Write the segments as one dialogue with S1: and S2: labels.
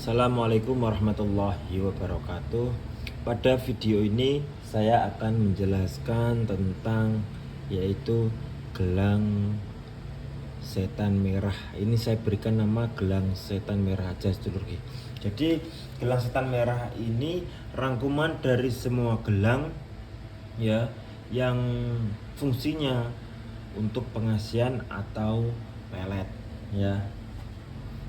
S1: Assalamualaikum warahmatullahi wabarakatuh. Pada video ini saya akan menjelaskan tentang yaitu gelang setan merah. Ini saya berikan nama gelang setan merah aja sedulur. Jadi gelang setan merah ini rangkuman dari semua gelang ya yang fungsinya untuk pengasian atau pelet ya.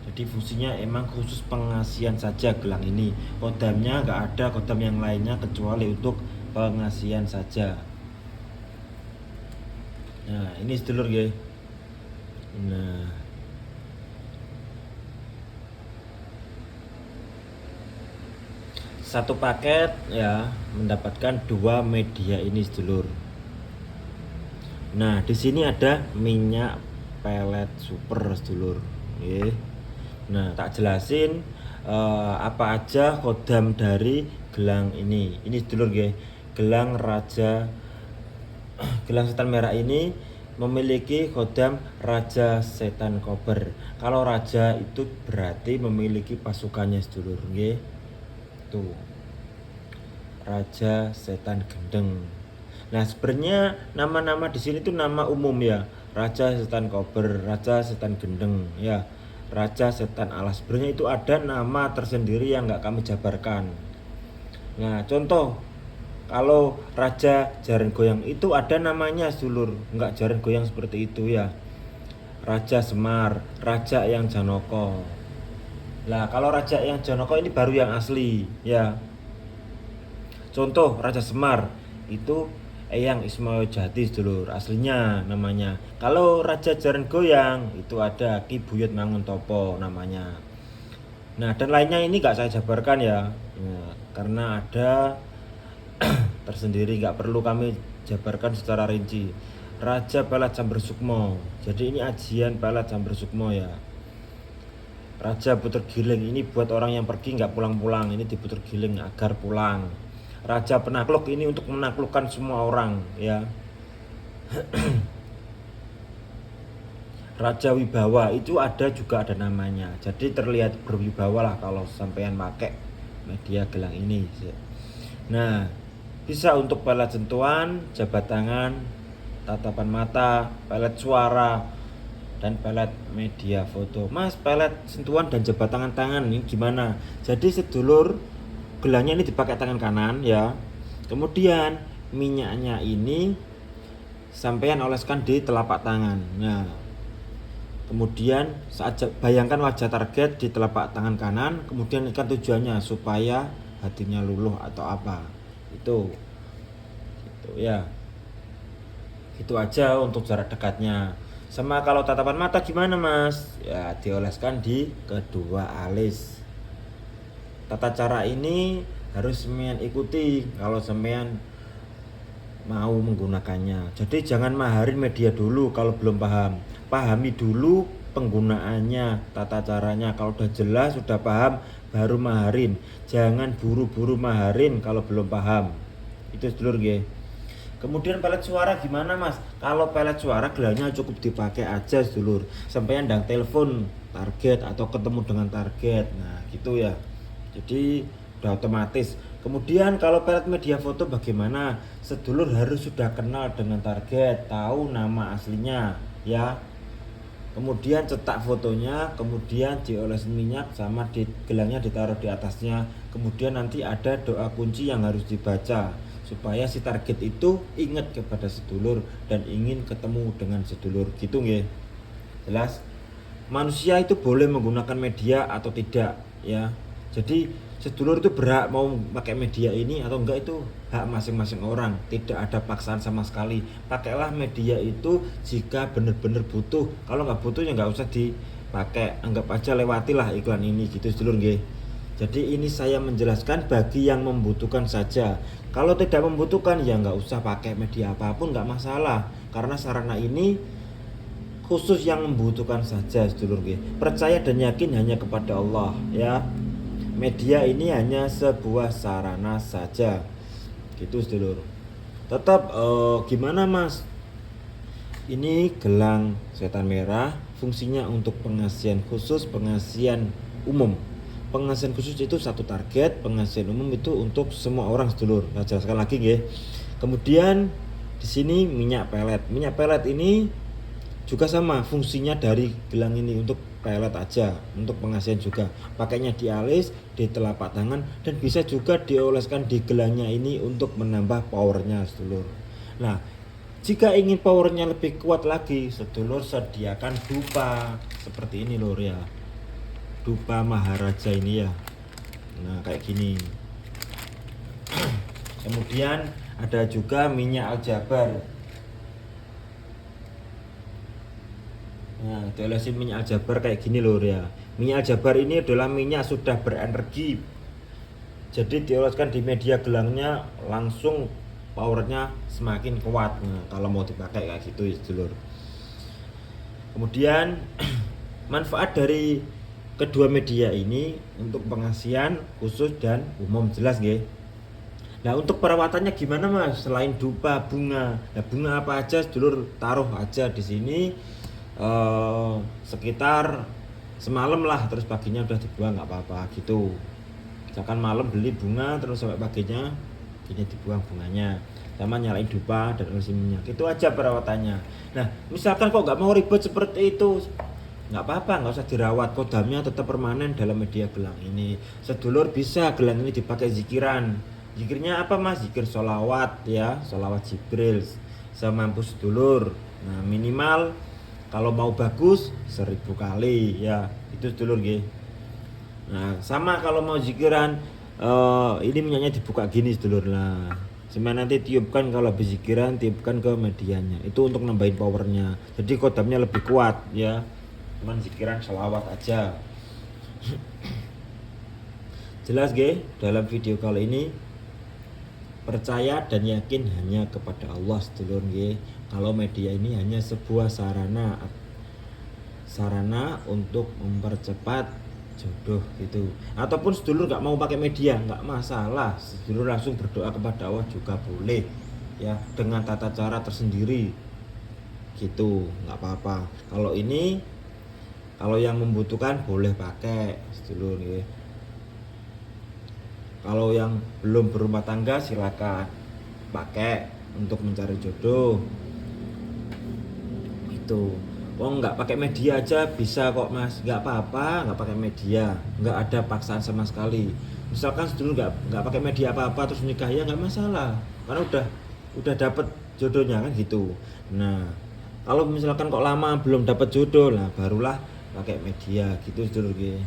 S1: Jadi fungsinya emang khusus pengasian saja gelang ini. Kodamnya nggak ada kodam yang lainnya kecuali untuk pengasian saja. Nah ini sedulur ya. Nah satu paket ya mendapatkan 2 media ini sedulur. Nah di sini ada minyak pelet super sedulur. Oke. Nah tak jelasin apa aja kodam dari gelang ini. Ini sedulur ya, gelang raja gelang setan merah ini memiliki kodam raja setan kober. Kalau raja itu berarti memiliki pasukannya sedulur nggih. Tuh. Raja setan gendeng. Nah, sebenarnya nama-nama di sini tuh nama umum ya. Raja setan kober, raja setan gendeng ya. Raja setan alas. Sebenarnya itu ada nama tersendiri yang nggak kami jabarkan. Nah, contoh kalau raja jaran goyang itu ada namanya sedulur, nggak jaran goyang seperti itu ya. Raja Semar, Raja yang Janoko. Lah, kalau Raja yang Janoko ini baru yang asli ya. Contoh Raja Semar itu Eyang Ismail Jati sedulur, aslinya namanya. Kalau Raja Jaran Goyang itu ada Ki Buyut Manguntopo namanya. Nah dan lainnya ini nggak saya jabarkan ya, karena ada tersendiri, nggak perlu kami jabarkan secara rinci. Raja Pelat Samber Sukmo, jadi ini ajian Pelat Samber Sukmo ya. Raja Puter Giling ini buat orang yang pergi nggak pulang-pulang, ini diputer giling agar pulang. Raja Penakluk ini untuk menaklukkan semua orang ya. Raja Wibawa itu ada juga ada namanya, jadi terlihat berwibawa lah kalau sampean pakai media gelang ini. Nah bisa untuk pelet sentuhan, jabat tangan, tatapan mata, pelet suara, dan pelet media foto. Mas, pelet sentuhan dan jabat tangan ini gimana? Jadi sedulur, gelangnya ini dipakai tangan kanan ya. Kemudian minyaknya ini sampean oleskan di telapak tangan. Nah, kemudian saat bayangkan wajah target di telapak tangan kanan, kemudian ikan tujuannya supaya hatinya luluh atau apa. Itu ya. Itu aja untuk jarak dekatnya. Sama kalau tatapan mata gimana mas? Ya dioleskan di kedua alis. Tata cara ini harus semean ikuti kalau semean mau menggunakannya. Jadi jangan maharin media dulu kalau belum paham. Pahami dulu penggunaannya, tata caranya. Kalau udah jelas, sudah paham, baru maharin. Jangan buru-buru maharin kalau belum paham. Itu sedulur nggih. Kemudian pelet suara gimana mas? Kalau pelet suara gelangnya cukup dipakai aja sedulur. Sampai ndang telepon target atau ketemu dengan target. Nah gitu ya. Jadi udah otomatis. Kemudian kalau pelet media foto bagaimana? Sedulur harus sudah kenal dengan target, tahu nama aslinya ya. Kemudian cetak fotonya, kemudian dioles minyak sama di gelangnya ditaruh di atasnya. Kemudian nanti ada doa kunci yang harus dibaca supaya si target itu ingat kepada sedulur dan ingin ketemu dengan sedulur gitu nggih. Jelas? Manusia itu boleh menggunakan media atau tidak ya. Jadi sedulur itu berhak mau pakai media ini atau enggak, itu hak masing-masing orang, tidak ada paksaan sama sekali. Pakailah media itu jika benar-benar butuh. Kalau nggak butuh ya nggak usah dipakai, anggap aja lewatilah iklan ini gitu sedulur nggih. Jadi ini saya menjelaskan bagi yang membutuhkan saja. Kalau tidak membutuhkan ya nggak usah pakai media apapun, nggak masalah, karena sarana ini khusus yang membutuhkan saja sedulur nggih. Percaya dan yakin hanya kepada Allah ya. Media ini hanya sebuah sarana saja gitu sedulur. Tetap gimana mas, ini gelang setan merah fungsinya untuk pengasian khusus, pengasian umum, penghasilan khusus itu satu target, penghasilan umum itu untuk semua orang sedulur. Nah, jelaskan lagi nggih. Kemudian di sini minyak pelet. Minyak pelet ini juga sama fungsinya dari gelang ini untuk pelet aja, untuk penghasilan juga. Pakainya di alis, di telapak tangan, dan bisa juga dioleskan di gelangnya ini untuk menambah powernya sedulur. Nah, jika ingin powernya lebih kuat lagi, sedulur sediakan dupa seperti ini lor ya. Dupa Maharaja ini ya. Nah, kayak gini. Kemudian ada juga minyak aljabar. Nah, diolesin minyak aljabar kayak gini lor ya. Minyak aljabar ini adalah minyak sudah berenergi. Jadi dioleskan di media gelangnya langsung powernya semakin kuat. Nah, kalau mau dipakai kayak gitu ya sedulur. Kemudian manfaat dari kedua media ini untuk pengasihan khusus dan umum jelas nggih. Nah, untuk perawatannya gimana Mas? Selain dupa, bunga. Nah, bunga apa aja sedulur taruh aja di sini sekitar semalam lah, terus paginya udah dibuang nggak apa-apa gitu. Misalkan malam beli bunga terus sampai paginya ini dibuang bunganya, sama nyalain dupa dan olesin minyak, itu aja perawatannya. Nah, misalkan kok nggak mau ribet seperti itu, nggak apa-apa, nggak usah dirawat, kodamnya tetap permanen dalam media gelang ini. Sedulur bisa gelang ini dipakai zikiran. Zikirnya apa Mas? Zikir sholawat ya, sholawat Jibril semampu sedulur. Nah, minimal kalau mau bagus 1000 kali ya, itu sedulur nggih. Nah, sama kalau mau zikiran ini minyaknya dibuka gini sedulur. Nah, semen nanti tiupkan, kalau habis zikiran tiupkan ke medianya. Itu untuk nambahin powernya. Jadi kodamnya lebih kuat ya. Cuman zikiran selawat aja. Jelas nggih dalam video kali ini? Percaya dan yakin hanya kepada Allah sedulur nggih. Kalau media ini hanya sebuah sarana untuk mempercepat jodoh gitu. Ataupun sedulur nggak mau pakai media, nggak masalah, sedulur langsung berdoa kepada Allah juga boleh ya, dengan tata cara tersendiri gitu, nggak apa-apa. Kalau ini, kalau yang membutuhkan boleh pakai sedulur ya. Kalau yang belum berumah tangga silakan pakai untuk mencari jodoh itu. Oh, nggak pakai media aja bisa kok Mas, nggak apa-apa, nggak pakai media, nggak ada paksaan sama sekali. Misalkan sedulur nggak pakai media apa-apa terus nikah ya nggak masalah, karena udah dapet jodohnya kan gitu. Nah, kalau misalkan kok lama belum dapat jodoh lah, barulah pakai media gitu sedulur gitu.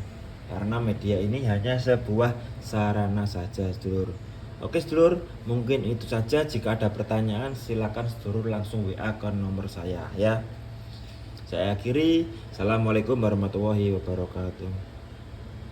S1: Karena media ini hanya sebuah sarana saja sedulur. Oke sedulur, mungkin itu saja. Jika ada pertanyaan silakan sedulur langsung WA ke nomor saya ya. Saya akhiri. Assalamualaikum warahmatullahi wabarakatuh.